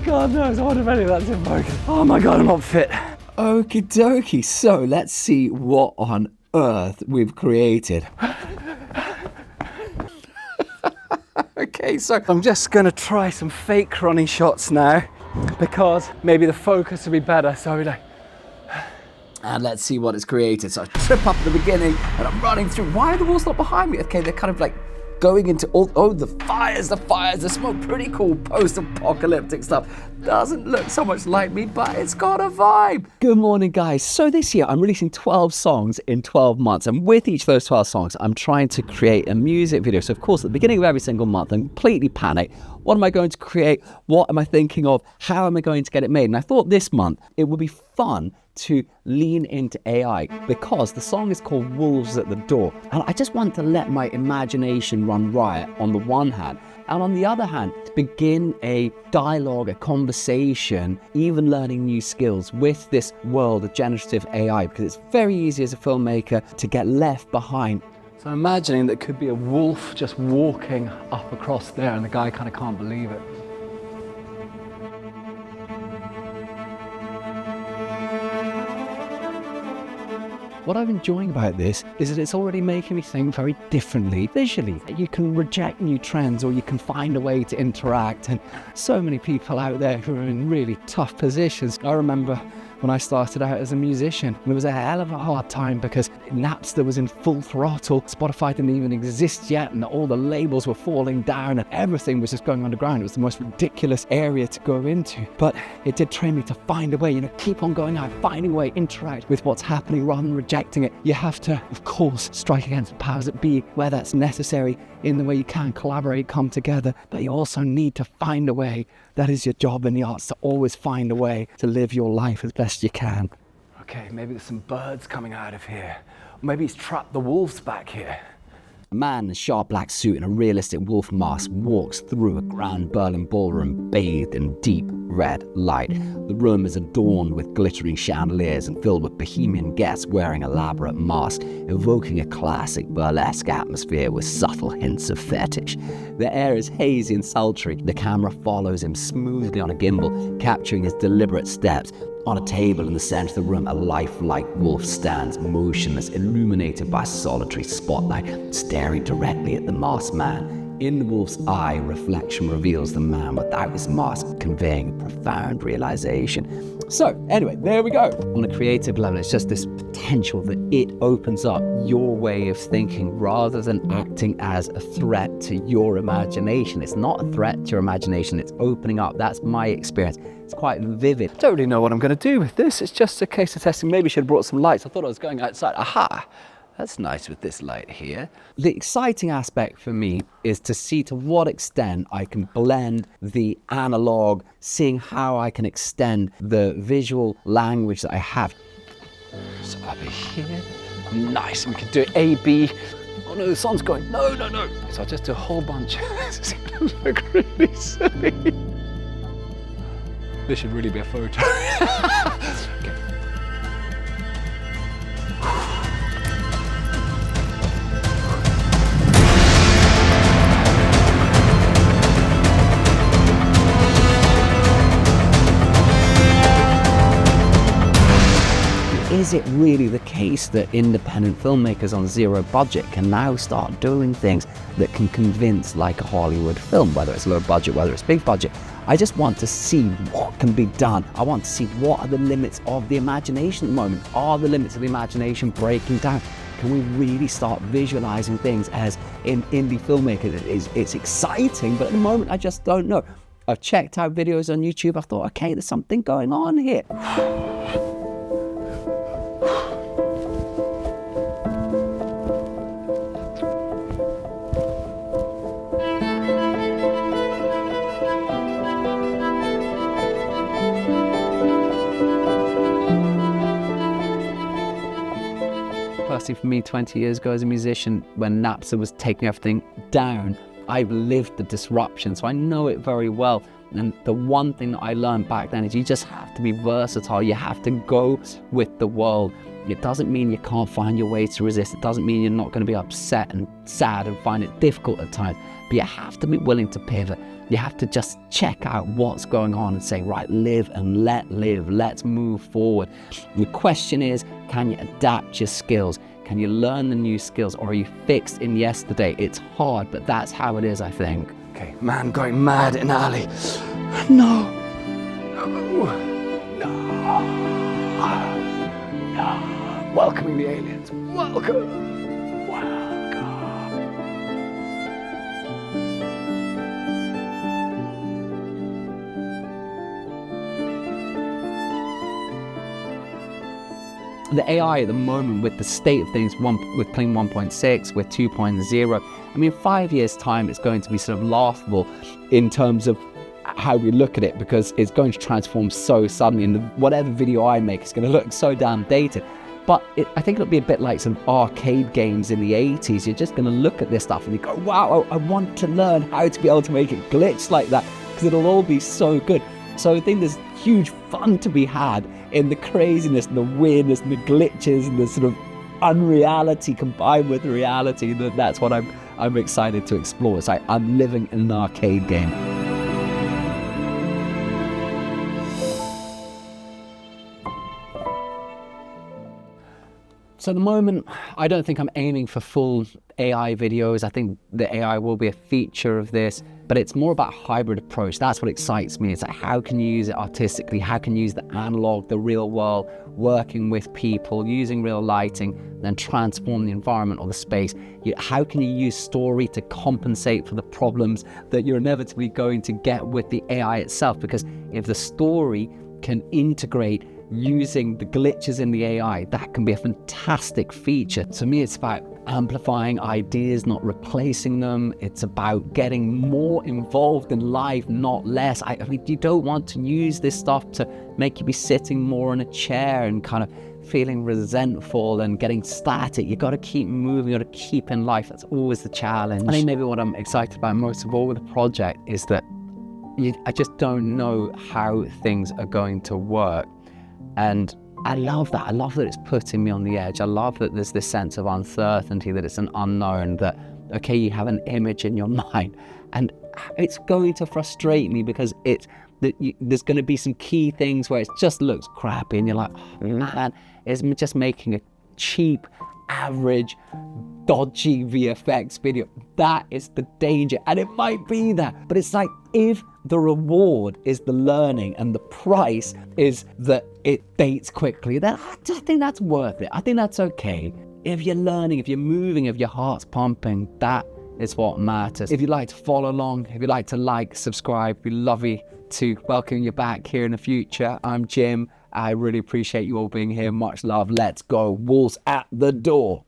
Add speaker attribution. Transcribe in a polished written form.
Speaker 1: God knows, I wonder if any of that's in focus. Oh my God, I'm not fit.
Speaker 2: Okie dokie, so let's see what on earth we've created.
Speaker 1: Okay, so I'm just gonna try some fake running shots now because maybe the focus will be better. So we're like,
Speaker 2: and let's see what it's created. So I trip up at the beginning and I'm running through. Why are the walls not behind me? Okay, they're kind of like going into the fires, the smoke. Pretty cool post-apocalyptic stuff. Doesn't look so much like me, but it's got a vibe.
Speaker 1: good morning, guys. So this year I'm releasing 12 songs in 12 months. And with each of those 12 songs, I'm trying to create a music video. So of course, at the beginning of every single month, I'm completely panicked. What am I going to create? What am I thinking of? How am I going to get it made? And I thought this month it would be fun to lean into AI because the song is called Wolves at the Door. And I just want to let my imagination run riot on the one hand. And on the other hand, to begin a dialogue, a conversation, even learning new skills with this world of generative AI, because it's very easy as a filmmaker to get left behind. So I'm imagining that could be a wolf just walking up across there and the guy kind of can't believe it. What I'm enjoying about this is that it's already making me think very differently visually. You can reject new trends or you can find a way to interact, and so many people out there who are in really tough positions. I remember when I started out as a musician, it was a hell of a hard time because Napster was in full throttle, Spotify didn't even exist yet, and all the labels were falling down and everything was just going underground. It was the most ridiculous area to go into, but it did train me to find a way, keep on going out, finding a way, interact with what's happening rather than rejecting it. You have to, of course, strike against the powers that be where that's necessary in the way you can collaborate, come together, but you also need to find a way. That is your job in the arts, to always find a way to live your life as best you can. Okay, maybe there's some birds coming out of here. Or maybe he's trapped the wolves back here.
Speaker 2: A man in a sharp black suit and a realistic wolf mask walks through a grand Berlin ballroom bathed in deep red light. The room is adorned with glittering chandeliers and filled with bohemian guests wearing elaborate masks, evoking a classic burlesque atmosphere with subtle hints of fetish. The air is hazy and sultry. The camera follows him smoothly on a gimbal, capturing his deliberate steps. On a table in the center of the room, a lifelike wolf stands motionless, illuminated by a solitary spotlight, staring directly at the masked man. In the wolf's eye, reflection reveals the man without his mask, conveying a profound realization. So, anyway, there we go. On a creative level, it's just this potential that it opens up your way of thinking rather than acting as a threat to your imagination. It's not a threat to your imagination, it's opening up. That's my experience. It's quite vivid.
Speaker 1: Don't really know what I'm going to do with this. It's just a case of testing. Maybe I should have brought some lights. I thought I was going outside. Aha! That's nice with this light here.
Speaker 2: The exciting aspect for me is to see to what extent I can blend the analog, seeing how I can extend the visual language that I have.
Speaker 1: So up here. Nice. We can do it A, B. Oh no, the sun's going. No, no, no. So I'll just do a whole bunch. This is going to look really silly. This should really be a photo. Okay.
Speaker 2: Is it really the case that independent filmmakers on zero budget can now start doing things that can convince like a Hollywood film, whether it's low budget, whether it's big budget? I just want to see what can be done. I want to see what are the limits of the imagination at the moment. Are the limits of the imagination breaking down? Can we really start visualizing things as in indie filmmakers? It's exciting, but at the moment I just don't know. I've checked out videos on YouTube. I thought, okay, there's something going on here. Personally, for me, 20 years ago as a musician, when Napster was taking everything down, I've lived the disruption, so I know it very well. And the one thing that I learned back then is you just have to be versatile. You have to go with the world. It doesn't mean you can't find your way to resist. It doesn't mean you're not going to be upset and sad and find it difficult at times. But you have to be willing to pivot. You have to just check out what's going on and say, right, live and let live. Let's move forward. The question is, can you adapt your skills? Can you learn the new skills, or are you fixed in yesterday? It's hard, but that's how it is, I think.
Speaker 1: Okay, man going mad in alley. No. No. Welcoming the aliens. Welcome.
Speaker 2: The AI at the moment, with the state of things, with Kling 1.6, with 2.0, I mean, 5 years' time, it's going to be sort of laughable in terms of how we look at it, because it's going to transform so suddenly, and whatever video I make is going to look so damn dated. But I think it'll be a bit like some arcade games in the 80s. You're just going to look at this stuff and you go, wow, I want to learn how to be able to make it glitch like that, because it'll all be so good. So I think there's huge fun to be had in the craziness and the weirdness and the glitches and the sort of unreality combined with reality. That's what I'm excited to explore. It's like I'm living in an arcade game. So at the moment, I don't think I'm aiming for full AI videos. I think the AI will be a feature of this, but it's more about a hybrid approach. That's what excites me. It's like, how can you use it artistically? How can you use the analog, the real world, working with people, using real lighting, then transform the environment or the space? How can you use story to compensate for the problems that you're inevitably going to get with the AI itself? Because if the story can integrate using the glitches in the AI, that can be a fantastic feature. To me, it's about amplifying ideas, not replacing them. It's about getting more involved in life, not less. I mean, you don't want to use this stuff to make you be sitting more in a chair and kind of feeling resentful and getting static. You got to keep moving, you got to keep in life. That's always the challenge. I think maybe what I'm excited about most of all with the project is that I just don't know how things are going to work. And I love that. I love that it's putting me on the edge. I love that there's this sense of uncertainty, that it's an unknown, that, okay, you have an image in your mind, and it's going to frustrate me because there's going to be some key things where it just looks crappy and you're like, oh, man, it's just making a cheap, average, dodgy VFX video. That is the danger, and it might be that, but it's like, if the reward is the learning and the price is that it dates quickly, then I just think that's worth it. I think that's okay. If you're learning, if you're moving, if your heart's pumping, that is what matters. If you'd like to follow along, if you'd like to like, subscribe, we'd love you to welcome you back here in the future. I'm Jim. I really appreciate you all being here. Much love. Let's go. Wolves at the door.